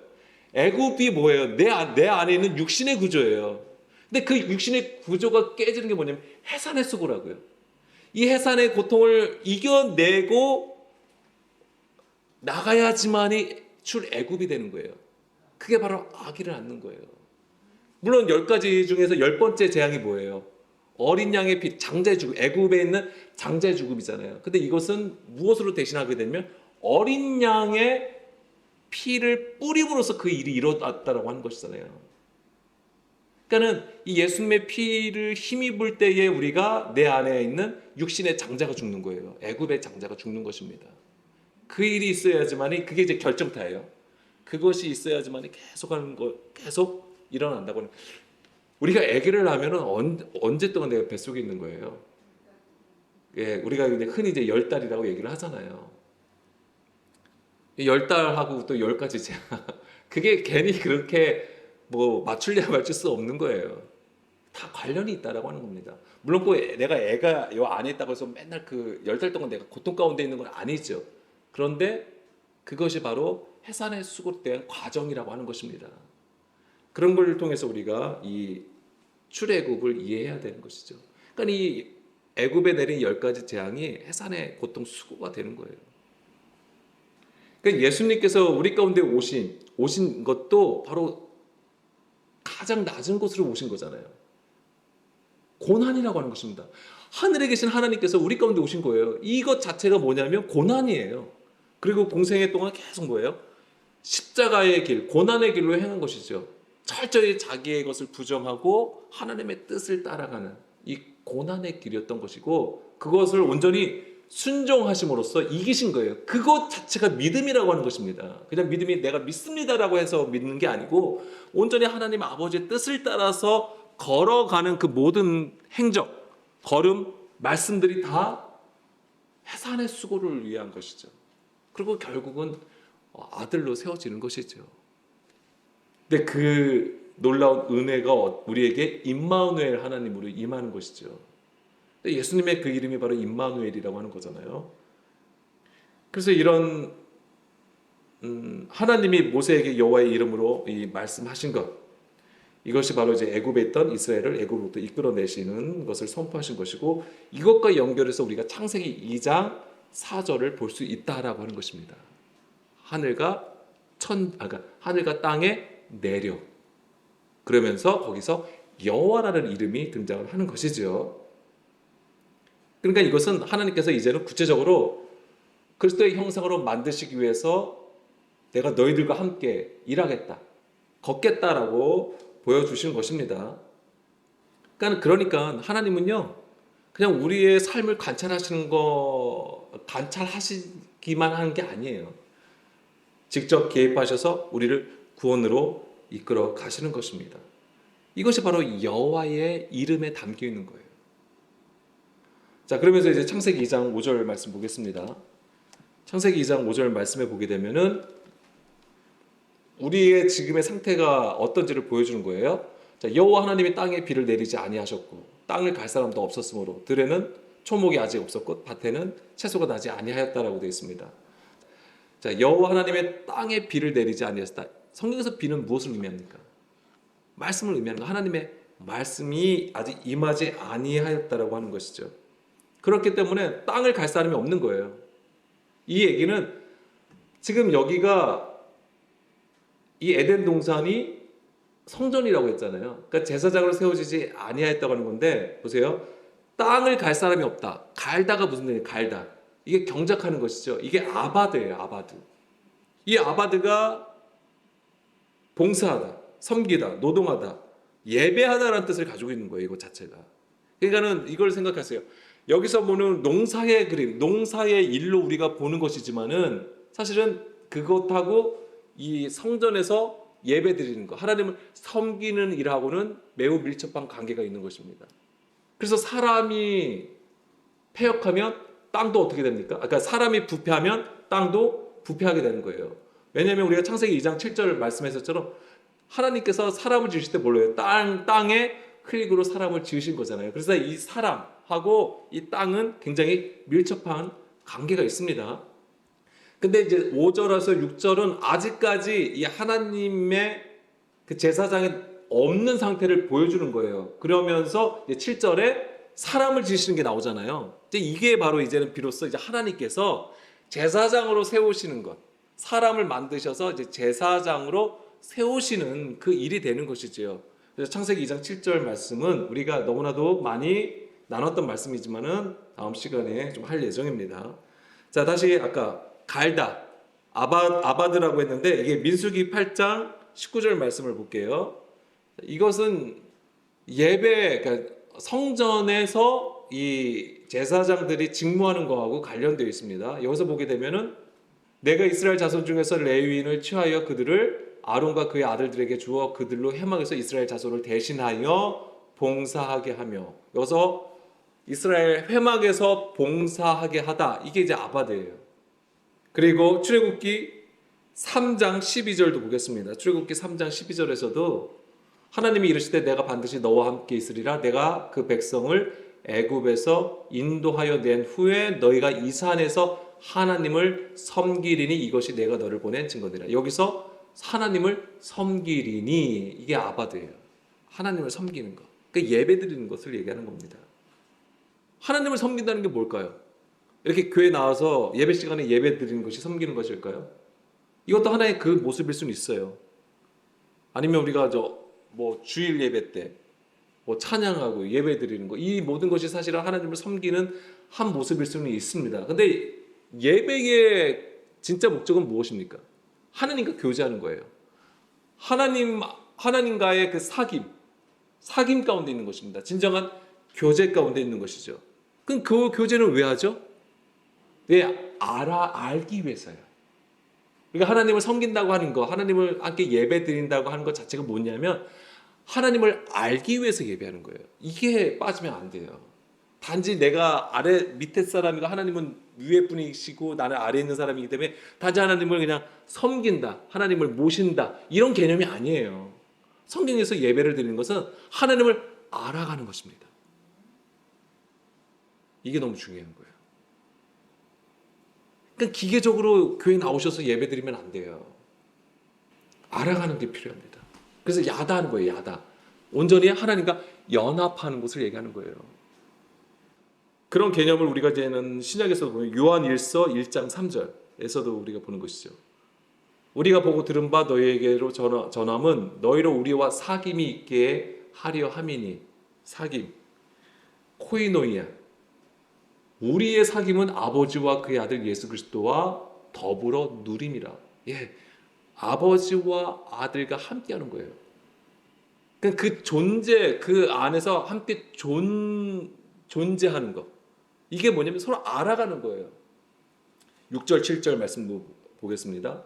애굽이 뭐예요? 내 안에 있는 육신의 구조예요. 근데 그 육신의 구조가 깨지는 게 뭐냐면 해산의 수고라고요. 이 해산의 고통을 이겨내고 나가야지만이 출애굽이 되는 거예요. 그게 바로 아기를 낳는 거예요. 물론 10가지 중에서 10번째 재앙이 뭐예요? 어린 양의 피, 장자의 죽음, 애굽에 있는 장자의 죽음이잖아요. 근데 이것은 무엇으로 대신하게 되면 어린 양의 피를 뿌림으로써 그 일이 이루어졌다라고 하는 것이잖아요. 그러니까는 이 예수님의 피를 힘입을 때에 우리가 내 안에 있는 육신의 장자가 죽는 거예요. 애굽의 장자가 죽는 것입니다. 그 일이 있어야지만이 그게 이제 결정타예요. 그것이 있어야지만이 계속 일어난다고 하는. 우리가 아기를 낳으면은 언제 동안 내가 뱃속에 있는 거예요. 예, 우리가 이제 흔히 이제 10달이라고 얘기를 하잖아요. 10달하고 또 10가지 재앙. 그게 괜히 그렇게 뭐 맞출래야 맞출 수 없는 거예요. 다 관련이 있다라고 하는 겁니다. 물론 꼭 내가 애가 요 안에 있다고 해서 맨날 그 10달 동안 내가 고통 가운데 있는 건 아니죠. 그런데 그것이 바로 해산의 수고에 대한 과정이라고 하는 것입니다. 그런 걸 통해서 우리가 이 출애굽을 이해해야 되는 것이죠. 그러니까 이 애굽에 내린 10가지 재앙이 해산의 고통 수고가 되는 거예요. 그러니까 예수님께서 우리 가운데 오신 것도 바로 가장 낮은 곳으로 오신 거잖아요. 고난이라고 하는 것입니다. 하늘에 계신 하나님께서 우리 가운데 오신 거예요. 이것 자체가 뭐냐면 고난이에요. 그리고 공생애 동안 계속 뭐예요? 십자가의 길, 고난의 길로 행한 것이죠. 철저히 자기의 것을 부정하고 하나님의 뜻을 따라가는 이 고난의 길이었던 것이고, 그것을 온전히 순종하심으로써 이기신 거예요. 그것 자체가 믿음이라고 하는 것입니다. 그냥 믿음이 내가 믿습니다라고 해서 믿는 게 아니고, 온전히 하나님 아버지의 뜻을 따라서 걸어가는 그 모든 행적, 걸음, 말씀들이 다 해산의 수고를 위한 것이죠. 그리고 결국은 아들로 세워지는 것이죠. 근데 그 놀라운 은혜가 우리에게 임마누엘 하나님으로 임하는 것이죠. 예수님의 그 이름이 바로 임마누엘이라고 하는 거잖아요. 그래서 이런 하나님이 모세에게 여호와의 이름으로 이 말씀하신 것, 이것이 바로 이제 애굽에 있던 이스라엘을 애굽으로부터 이끌어내시는 것을 선포하신 것이고, 이것과 연결해서 우리가 창세기 2장 4절을 볼 수 있다라고 하는 것입니다. 하늘과 하늘과 땅에 내려, 그러면서 거기서 여호와라는 이름이 등장을 하는 것이죠. 그러니까 이것은 하나님께서 이제는 구체적으로 그리스도의 형상으로 만드시기 위해서 내가 너희들과 함께 일하겠다, 걷겠다라고 보여주신 것입니다. 그러니까 하나님은요, 그냥 우리의 삶을 관찰하시기만 하는 게 아니에요. 직접 개입하셔서 우리를 구원으로 이끌어 가시는 것입니다. 이것이 바로 여호와의 이름에 담겨 있는 거예요. 자, 그러면서 이제 창세기 2장 5절 말씀 보겠습니다. 창세기 2장 5절 말씀에 보게 되면은 우리의 지금의 상태가 어떤지를 보여주는 거예요. 자, 여호와 하나님이 땅에 비를 내리지 아니하셨고 땅을 갈 사람도 없었으므로 들에는 초목이 아직 없었고 밭에는 채소가 나지 아니하였다라고 되어 있습니다. 자, 여호와 하나님의 땅에 비를 내리지 아니하셨다. 성경에서 비는 무엇을 의미합니까? 말씀을 의미하는 거. 하나님의 말씀이 아직 임하지 아니하였다라고 하는 것이죠. 그렇기 때문에 땅을 갈 사람이 없는 거예요. 이 얘기는 지금 여기가 이 에덴 동산이 성전이라고 했잖아요. 그러니까 제사장으로 세워지지 아니하였다고 하는 건데, 보세요. 땅을 갈 사람이 없다. 갈다가 무슨 뜻이에요? 갈다. 이게 경작하는 것이죠. 이게 아바드예요. 아바드. 이 아바드가 봉사하다, 섬기다, 노동하다, 예배하다라는 뜻을 가지고 있는 거예요. 이거 자체가. 그러니까는 이걸 생각하세요. 여기서 보는 농사의 그림, 농사의 일로 우리가 보는 것이지만은 사실은 그것하고 이 성전에서 예배 드리는 것, 하나님을 섬기는 일하고는 매우 밀접한 관계가 있는 것입니다. 그래서 사람이 패역하면 땅도 어떻게 됩니까? 그러니까 사람이 부패하면 땅도 부패하게 되는 거예요. 왜냐하면 우리가 창세기 2장 7절 말씀하셨처럼 하나님께서 사람을 지으실 때 뭘로 해요? 땅에 흙으로 사람을 지으신 거잖아요. 그래서 이 사람하고 이 땅은 굉장히 밀접한 관계가 있습니다. 근데 이제 5절에서 6절은 아직까지 이 하나님의 그 제사장이 없는 상태를 보여주는 거예요. 그러면서 이제 7절에 사람을 지으시는 게 나오잖아요. 이제 이게 바로 이제는 비로소 이제 하나님께서 제사장으로 세우시는 것, 사람을 만드셔서 이제 제사장으로 세우시는 그 일이 되는 것이지요. 그래서 창세기 2장 7절 말씀은 우리가 너무나도 많이 나눴던 말씀이지만은 다음 시간에 좀 할 예정입니다. 자, 다시 아까 갈다, 아바드라고 했는데 이게 민수기 8장 19절 말씀을 볼게요. 이것은 예배, 그러니까 성전에서 이 제사장들이 직무하는 거하고 관련되어 있습니다. 여기서 보게 되면은 내가 이스라엘 자손 중에서 레위인을 취하여 그들을 아론과 그의 아들들에게 주어 그들로 회막에서 이스라엘 자손을 대신하여 봉사하게 하며, 여기서 이스라엘 회막에서 봉사하게 하다, 이게 이제 아바드예요. 그리고 출애굽기 3장 12절도 보겠습니다. 출애굽기 3장 12절에서도 하나님이 이르시되 내가 반드시 너와 함께 있으리라. 내가 그 백성을 애굽에서 인도하여 낸 후에 너희가 이 산에서 하나님을 섬기리니 이것이 내가 너를 보낸 증거되라. 여기서 하나님을 섬기리니, 이게 아바드예요. 하나님을 섬기는 것. 그러니까 예배 드리는 것을 얘기하는 겁니다. 하나님을 섬긴다는 게 뭘까요? 이렇게 교회 나와서 예배 시간에 예배 드리는 것이 섬기는 것일까요? 이것도 하나의 그 모습일 수는 있어요. 아니면 우리가 주일 예배 때 찬양하고 예배 드리는 거, 이 모든 것이 사실은 하나님을 섬기는 한 모습일 수는 있습니다. 근데 예배의 진짜 목적은 무엇입니까? 하나님과 교제하는 거예요. 하나님과의 그 사귐 가운데 있는 것입니다. 진정한 교제 가운데 있는 것이죠. 그럼 그 교제는 왜 하죠? 왜 알기 위해서요. 그러니까 하나님을 섬긴다고 하는 거, 하나님을 함께 예배 드린다고 하는 것 자체가 뭐냐면 하나님을 알기 위해서 예배하는 거예요. 이게 빠지면 안 돼요. 단지 내가 밑에 사람이고 하나님은 위에 분이시고 나는 아래에 있는 사람이기 때문에 단지 하나님을 그냥 섬긴다, 하나님을 모신다, 이런 개념이 아니에요. 성경에서 예배를 드리는 것은 하나님을 알아가는 것입니다. 이게 너무 중요한 거예요. 그러니까 기계적으로 교회 나오셔서 예배 드리면 안 돼요. 알아가는 게 필요합니다. 그래서 야다하는 거예요. 야다. 온전히 하나님과 연합하는 것을 얘기하는 거예요. 그런 개념을 우리가 이제는 신약에서 보면 요한일서 1장 3절에서도 우리가 보는 것이죠. 우리가 보고 들은 바 너희에게로 전함은 너희로 우리와 사귐이 있게 하려 함이니. 사귐, 코이노이아. 우리의 사귐은 아버지와 그의 아들 예수 그리스도와 더불어 누림이라. 아버지와 아들과 함께하는 거예요. 그 존재, 그 안에서 함께 존재하는 것. 이게 뭐냐면 서로 알아가는 거예요. 6절, 7절 말씀 보겠습니다.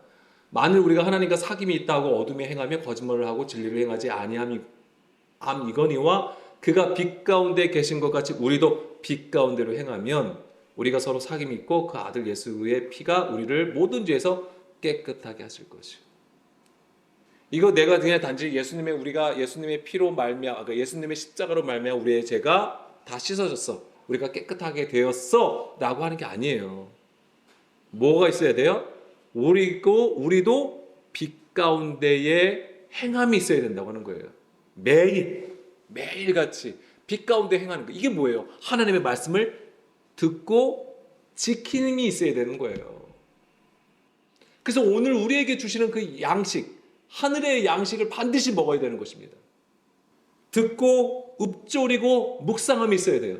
만일 우리가 하나님과 사귐이 있다고 어둠에 행하며 거짓말을 하고 진리를 행하지 아니함이거니와 그가 빛 가운데 계신 것 같이 우리도 빛 가운데로 행하면 우리가 서로 사귐이 있고 그 아들 예수의 피가 우리를 모든 죄에서 깨끗하게 하실 것이요. 이거 내가 그냥 단지 우리가 예수님의 피로 예수님의 십자가로 말미암아 우리의 죄가 다 씻어졌어, 우리가 깨끗하게 되었어 라고 하는 게 아니에요. 뭐가 있어야 돼요? 우리도 빛 가운데에 행함이 있어야 된다고 하는 거예요. 매일같이 빛 가운데 행하는 거. 이게 뭐예요? 하나님의 말씀을 듣고 지키는 힘이 있어야 되는 거예요. 그래서 오늘 우리에게 주시는 그 양식, 하늘의 양식을 반드시 먹어야 되는 것입니다. 듣고 읊조리고 묵상함이 있어야 돼요.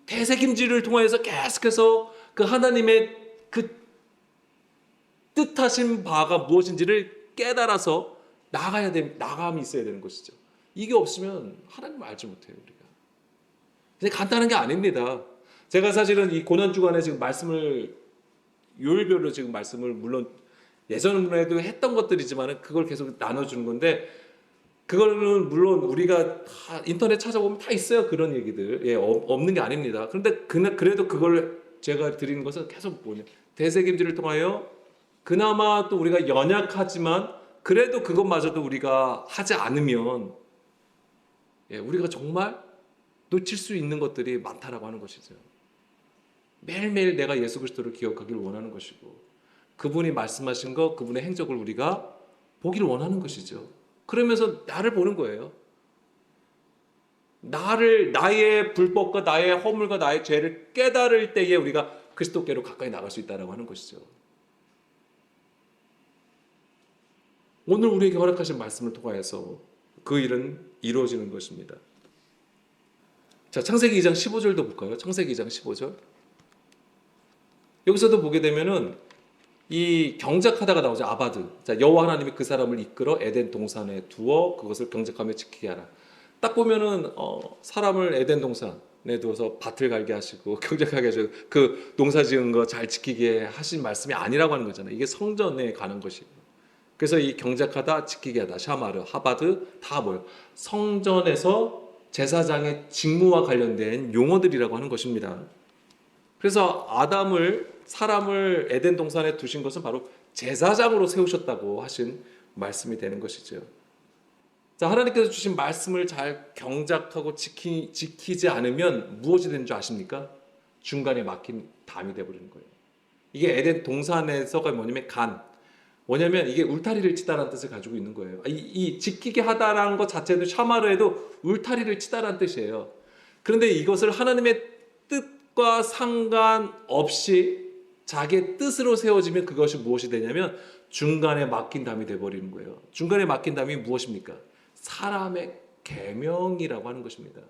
대새김질을 통해서 계속해서 그 하나님의 그 뜻하신 바가 무엇인지를 깨달아서 나감이 있어야 되는 것이죠. 이게 없으면 하나님을 알지 못해요, 우리가. 그냥 간단한 게 아닙니다. 제가 사실은 이 고난주간에 지금 요일별로 지금 말씀을 물론 예전에도 했던 것들이지만 그걸 계속 나눠주는 건데, 그거는 물론 우리가 다 인터넷 찾아보면 다 있어요. 그런 얘기들. 없는 게 아닙니다. 그런데 그래도 그걸 제가 드리는 것은 계속 대새김질을 통하여 그나마 또 우리가 연약하지만 그래도 그것마저도 우리가 하지 않으면 우리가 정말 놓칠 수 있는 것들이 많다라고 하는 것이죠. 매일매일 내가 예수 그리스도를 기억하기를 원하는 것이고 그분이 말씀하신 것, 그분의 행적을 우리가 보기를 원하는 것이죠. 그러면서 나를 보는 거예요. 나의 불법과 나의 허물과 나의 죄를 깨달을 때에 우리가 그리스도께로 가까이 나갈 수 있다고 하는 것이죠. 오늘 우리에게 허락하신 말씀을 통하여서 그 일은 이루어지는 것입니다. 자, 창세기 2장 15절도 볼까요? 창세기 2장 15절. 여기서도 보게 되면은 이 경작하다가 나오죠. 아바드. 자, 여호와 하나님이 그 사람을 이끌어 에덴 동산에 두어 그것을 경작하며 지키게 하라. 딱 보면은 사람을 에덴 동산에 두어서 밭을 갈게 하시고 경작하게 하시고 그 농사 지은 거 잘 지키게 하신 말씀이 아니라고 하는 거잖아요. 이게 성전에 가는 것이에요. 그래서 이 경작하다, 지키게 하다, 샤마르, 하바드 다 뭐예요? 성전에서 제사장의 직무와 관련된 용어들이라고 하는 것입니다. 그래서 사람을 에덴 동산에 두신 것은 바로 제사장으로 세우셨다고 하신 말씀이 되는 것이죠. 자, 하나님께서 주신 말씀을 잘 경작하고 지키지 않으면 무엇이 되는 줄 아십니까? 중간에 막힌 담이 되어버리는 거예요. 이게 에덴 동산에서가 뭐냐면 이게 울타리를 치다라는 뜻을 가지고 있는 거예요. 이 지키게 하다라는 것 자체도 샤마르에도 울타리를 치다라는 뜻이에요. 그런데 이것을 하나님의 뜻과 상관없이 자기의 뜻으로 세워지면 그것이 무엇이 되냐면 중간에 막힌 담이 되어버리는 거예요. 중간에 막힌 담이 무엇입니까? 사람의 계명이라고 하는 것입니다.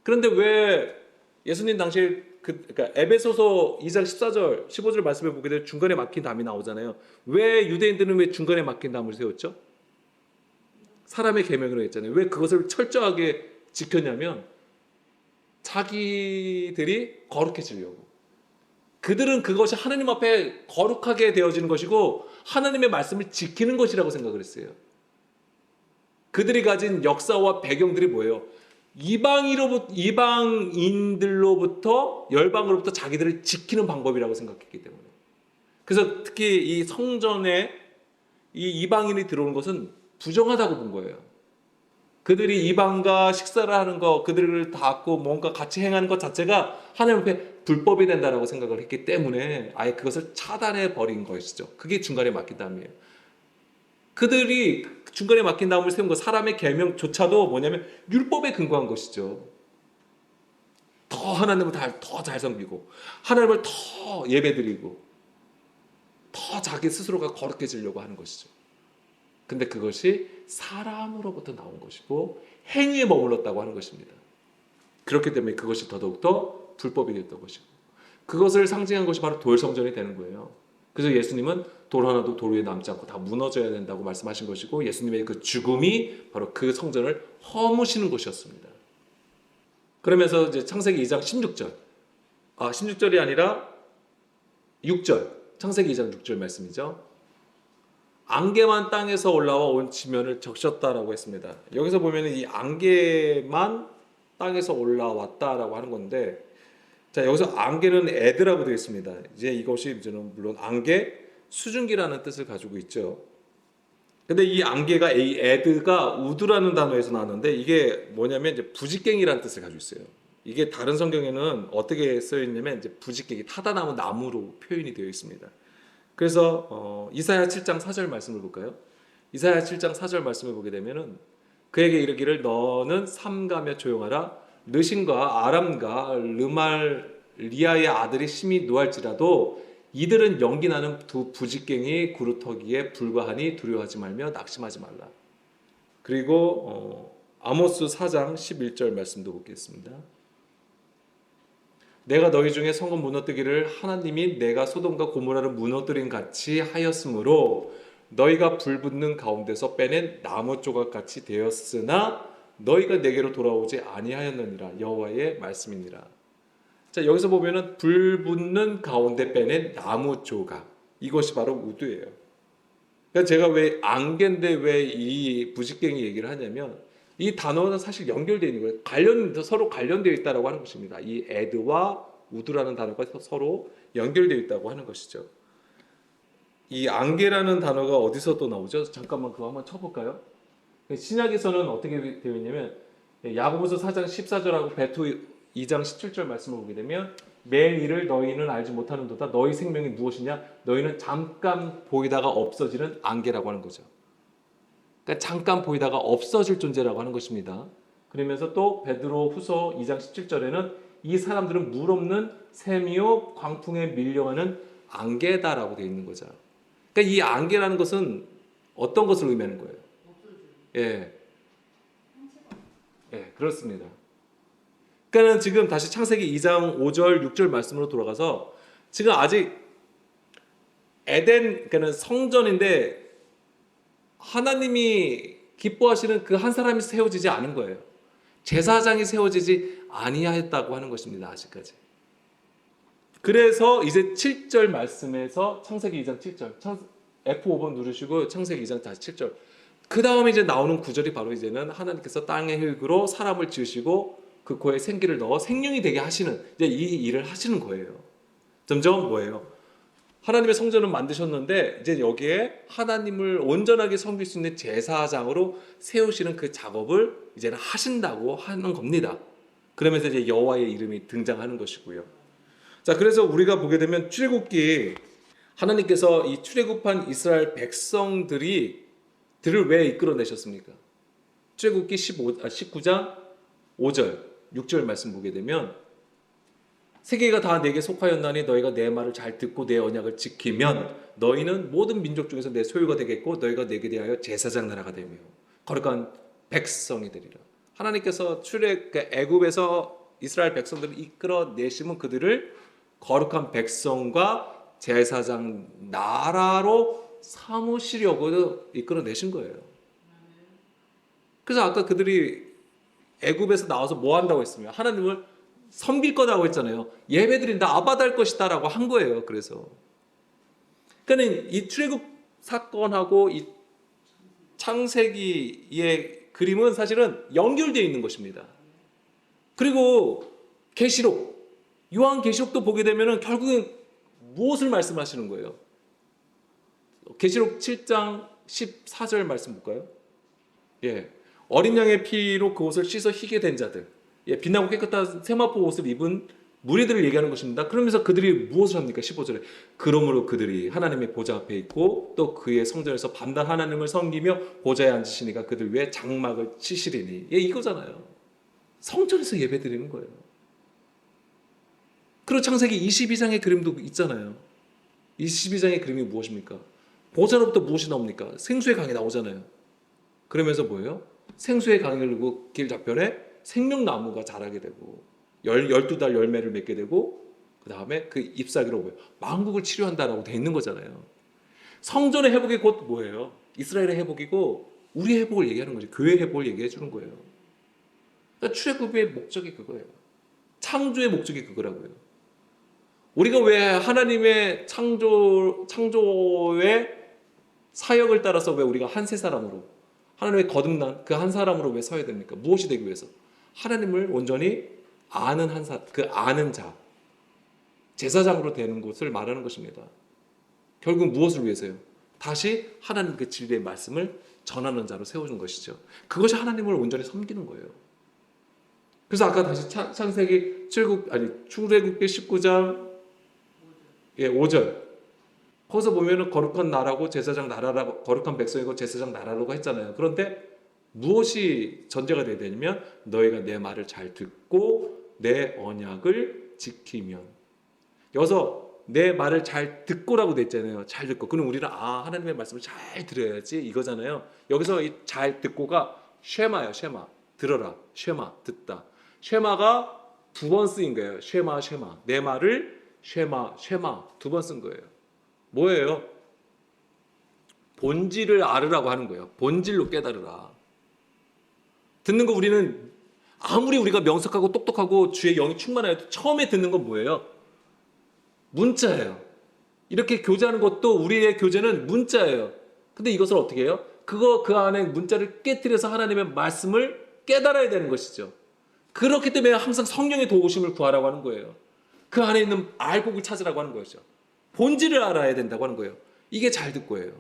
그런데 왜 예수님 당시에 그러니까 에베소서 2장 14절, 15절 말씀을 보게 되면 중간에 막힌 담이 나오잖아요. 왜 유대인들은 왜 중간에 막힌 담을 세웠죠? 사람의 계명으로 했잖아요. 왜 그것을 철저하게 지켰냐면 자기들이 거룩해지려고. 그들은 그것이 하나님 앞에 거룩하게 되어지는 것이고 하나님의 말씀을 지키는 것이라고 생각을 했어요. 그들이 가진 역사와 배경들이 뭐예요? 이방인들로부터 열방으로부터 자기들을 지키는 방법이라고 생각했기 때문에. 그래서 특히 이 성전에 이 이방인이 들어오는 것은 부정하다고 본 거예요. 그들이 이방과 식사를 하는 것, 그들을 닫고 뭔가 같이 행하는 것 자체가 하나님 앞에 불법이 된다라고 생각을 했기 때문에 아예 그것을 차단해 버린 것이죠. 그게 중간에 막힌 담이에요. 그들이 중간에 막힌 담을 세운 것, 사람의 계명조차도 뭐냐면 율법에 근거한 것이죠. 더 하나님을 더 잘 섬기고 하나님을 더 예배드리고 더 자기 스스로가 거룩해지려고 하는 것이죠. 근데 그것이 사람으로부터 나온 것이고 행위에 머물렀다고 하는 것입니다. 그렇기 때문에 그것이 더더욱더 불법이 됐던 것이고 그것을 상징한 것이 바로 돌성전이 되는 거예요. 그래서 예수님은 돌 하나도 돌 위에 남지 않고 다 무너져야 된다고 말씀하신 것이고 예수님의 그 죽음이 바로 그 성전을 허무시는 것이었습니다. 그러면서 이제 창세기 2장 16절 16절이 아니라 6절 창세기 2장 6절 말씀이죠. 안개만 땅에서 올라와 온 지면을 적셨다라고 했습니다. 여기서 보면 이 안개만 땅에서 올라왔다라고 하는 건데 자, 여기서 안개는 에드라고 되어 있습니다. 이제 이것이 이제는 물론 안개, 수증기라는 뜻을 가지고 있죠. 근데 이 안개가 이 에드가 우드라는 단어에서 나왔는데 이게 뭐냐면 이제 부직갱이라는 뜻을 가지고 있어요. 이게 다른 성경에는 어떻게 쓰여 있냐면 이제 부직갱이 타다 남은 나무로 표현이 되어 있습니다. 그래서 이사야 7장 4절 말씀을 볼까요? 이사야 7장 4절 말씀을 보게 되면은 그에게 이르기를 너는 삼가며 조용하라 르신과 아람과 르말리아의 아들이 심히 노할지라도 이들은 연기나는 두 부직갱이 구루터기에 불과하니 두려워하지 말며 낙심하지 말라. 그리고 아모스 4장 11절 말씀도 보겠습니다. 내가 너희 중에 성읍 무너뜨기를 하나님이 내가 소돔과 고모라를 무너뜨린 같이 하였으므로 너희가 불붙는 가운데서 빼낸 나무 조각같이 되었으나 너희가 내게로 돌아오지 아니하였느니라 여호와의 말씀이니라. 자, 여기서 보면은 불붙는 가운데 빼낸 나무 조각, 이것이 바로 우드예요. 그러니까 제가 왜 안개인데 왜 이 부직갱이 얘기를 하냐면 이 단어는 사실 연결되어 있는 거예요. 서로 관련되어 있다라고 하는 것입니다. 이 에드와 우드라는 단어가 서로 연결되어 있다고 하는 것이죠. 이 안개라는 단어가 어디서 또 나오죠? 잠깐만 그거 한번 쳐볼까요? 신약에서는 어떻게 되어 있냐면 야고보서 4장 14절하고 베드로 2장 17절 말씀을 보게 되면 매일 일을 너희는 알지 못하는도다. 너희 생명이 무엇이냐? 너희는 잠깐 보이다가 없어지는 안개라고 하는 거죠. 그러니까 잠깐 보이다가 없어질 존재라고 하는 것입니다. 그러면서 또 베드로 후서 2장 17절에는 이 사람들은 물 없는 샘이요 광풍에 밀려가는 안개다라고 되어 있는 거죠. 그러니까 이 안개라는 것은 어떤 것을 의미하는 거예요? 예, 그렇습니다. 그러니까 지금 다시 창세기 2장 5절 6절 말씀으로 돌아가서 지금 아직 에덴 그러니까 성전인데 하나님이 기뻐하시는 그 한 사람이 세워지지 않은 거예요. 제사장이 세워지지 아니하였다고 하는 것입니다. 아직까지. 그래서 이제 7절 말씀에서 창세기 2장 7절 F5번 누르시고 창세기 2장 47절. 그 다음에 이제 나오는 구절이 바로 이제는 하나님께서 땅의 흙으로 사람을 지으시고 그 코에 생기를 넣어 생명이 되게 하시는 이제 이 일을 하시는 거예요. 점점 뭐예요? 하나님의 성전을 만드셨는데 이제 여기에 하나님을 온전하게 섬길 수 있는 제사장으로 세우시는 그 작업을 이제는 하신다고 하는 겁니다. 그러면서 이제 여호와의 이름이 등장하는 것이고요. 자, 그래서 우리가 보게 되면 출애굽기 하나님께서 이 출애굽한 이스라엘 백성들을 왜 이끌어내셨습니까? 출애굽기 19장 5절, 6절 말씀 보게 되면 세계가 다 내게 속하였나니 너희가 내 말을 잘 듣고 내 언약을 지키면 너희는 모든 민족 중에서 내 소유가 되겠고 너희가 내게 대하여 제사장 나라가 되며 거룩한 백성이 되리라. 하나님께서 애굽에서 이스라엘 백성들을 이끌어내시면 그들을 거룩한 백성과 제사장 나라로 삼으시려고 이끌어내신 거예요. 그래서 아까 그들이 애굽에서 나와서 뭐 한다고 했으면 하나님을 섬길 거라고 했잖아요. 예배드린다, 아바달 것이다 라고 한 거예요. 그래서 그러니까 이 출애굽 사건하고 이 창세기의 그림은 사실은 연결되어 있는 것입니다. 그리고 계시록, 요한계시록도 보게 되면 결국엔 무엇을 말씀하시는 거예요? 계시록 7장 14절 말씀 볼까요? 예, 어린 양의 피로 그 옷을 씻어 희게 된 자들, 예, 빛나고 깨끗한 세마포 옷을 입은 무리들을 얘기하는 것입니다. 그러면서 그들이 무엇을 합니까? 15절에 그러므로 그들이 하나님의 보좌 앞에 있고 또 그의 성전에서 밤낮 하나님을 섬기며 보좌에 앉으시니까 그들 위에 장막을 치시리니, 예, 이거잖아요. 성전에서 예배드리는 거예요. 그리고 창세기 22장의 그림도 있잖아요. 22장의 그림이 무엇입니까? 보좌로부터 무엇이 나옵니까? 생수의 강이 나오잖아요. 그러면서 뭐예요? 생수의 강을 두고 길 저편에 생명나무가 자라게 되고 12달 열매를 맺게 되고 그 다음에 그 잎사귀로 뭐예요? 만국을 치료한다라고 돼 있는 거잖아요. 성전의 회복이 곧 뭐예요? 이스라엘의 회복이고 우리의 회복을 얘기하는 거죠. 교회의 회복을 얘기해 주는 거예요. 그러니까 출애굽의 목적이 그거예요. 창조의 목적이 그거라고요. 우리가 왜 하나님의 창조의 사역을 따라서 왜 우리가 한 세 사람으로 하나님의 거듭난 그 한 사람으로 왜 서야 됩니까? 무엇이 되기 위해서? 하나님을 온전히 아는 그 아는 자, 제사장으로 되는 것을 말하는 것입니다. 결국 무엇을 위해서요? 다시 하나님 그 진리의 말씀을 전하는 자로 세워준 것이죠. 그것이 하나님을 온전히 섬기는 거예요. 그래서 아까 다시 창세기 출애굽기 19장 5절 거기서 보면은 거룩한 나라고 제사장 나라라고, 거룩한 백성이고 제사장 나라라고 했잖아요. 그런데 무엇이 전제가 되어야 되냐면 너희가 내 말을 잘 듣고 내 언약을 지키면. 여기서 내 말을 잘 듣고라고 돼 있잖아요. 잘 듣고. 그럼 우리는 하나님의 말씀을 잘 들어야지 이거잖아요. 여기서 이 잘 듣고가 쉐마예요. 쉐마. 들어라. 쉐마. 듣다. 쉐마가 두 번 쓰인 거예요. 쉐마. 내 말을 쉐마. 두 번 쓴 거예요. 뭐예요? 본질을 알으라고 하는 거예요. 본질로 깨달으라. 듣는 거 우리는 아무리 우리가 명석하고 똑똑하고 주의 영이 충만하여도 처음에 듣는 건 뭐예요? 문자예요. 이렇게 교제하는 것도 우리의 교제는 문자예요. 근데 이것을 어떻게 해요? 그 안에 문자를 깨뜨려서 하나님의 말씀을 깨달아야 되는 것이죠. 그렇기 때문에 항상 성령의 도우심을 구하라고 하는 거예요. 그 안에 있는 알곡을 찾으라고 하는 거죠. 본질을 알아야 된다고 하는 거예요. 이게 잘 듣고예요.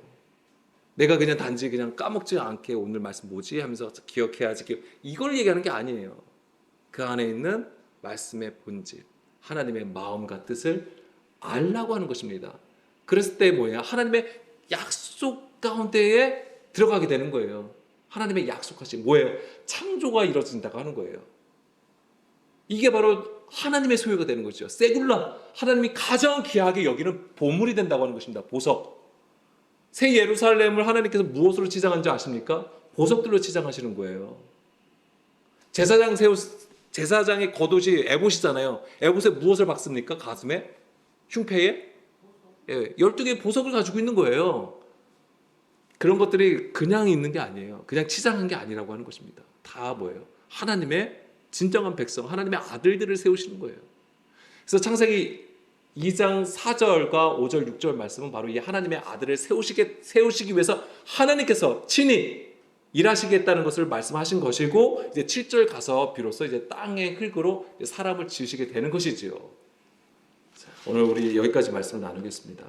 내가 그냥 단지 그냥 까먹지 않게 오늘 말씀 뭐지 하면서 기억해야지. 이걸 얘기하는 게 아니에요. 그 안에 있는 말씀의 본질, 하나님의 마음과 뜻을 알라고 하는 것입니다. 그랬을 때 뭐예요? 하나님의 약속 가운데에 들어가게 되는 거예요. 하나님의 약속하신 뭐예요? 창조가 이루어진다고 하는 거예요. 이게 바로 하나님의 소유가 되는 거죠. 세굴라, 하나님이 가장 귀하게 여기는 보물이 된다고 하는 것입니다. 보석. 새 예루살렘을 하나님께서 무엇으로 치장한지 아십니까? 보석들로 치장하시는 거예요. 제사장의 겉옷이 에봇이잖아요. 에봇에 무엇을 박습니까? 가슴에? 흉패에? 12개의 보석을 가지고 있는 거예요. 그런 것들이 그냥 있는 게 아니에요. 그냥 치장한 게 아니라고 하는 것입니다. 다 뭐예요? 하나님의 진정한 백성, 하나님의 아들들을 세우시는 거예요. 그래서 창세기 2장 4절과 5절, 6절 말씀은 바로 이 하나님의 아들을 세우시기 위해서 하나님께서 친히 일하시겠다는 것을 말씀하신 것이고, 이제 7절 가서 비로소 이제 땅의 흙으로 사람을 지으시게 되는 것이지요. 자, 오늘 우리 여기까지 말씀을 나누겠습니다.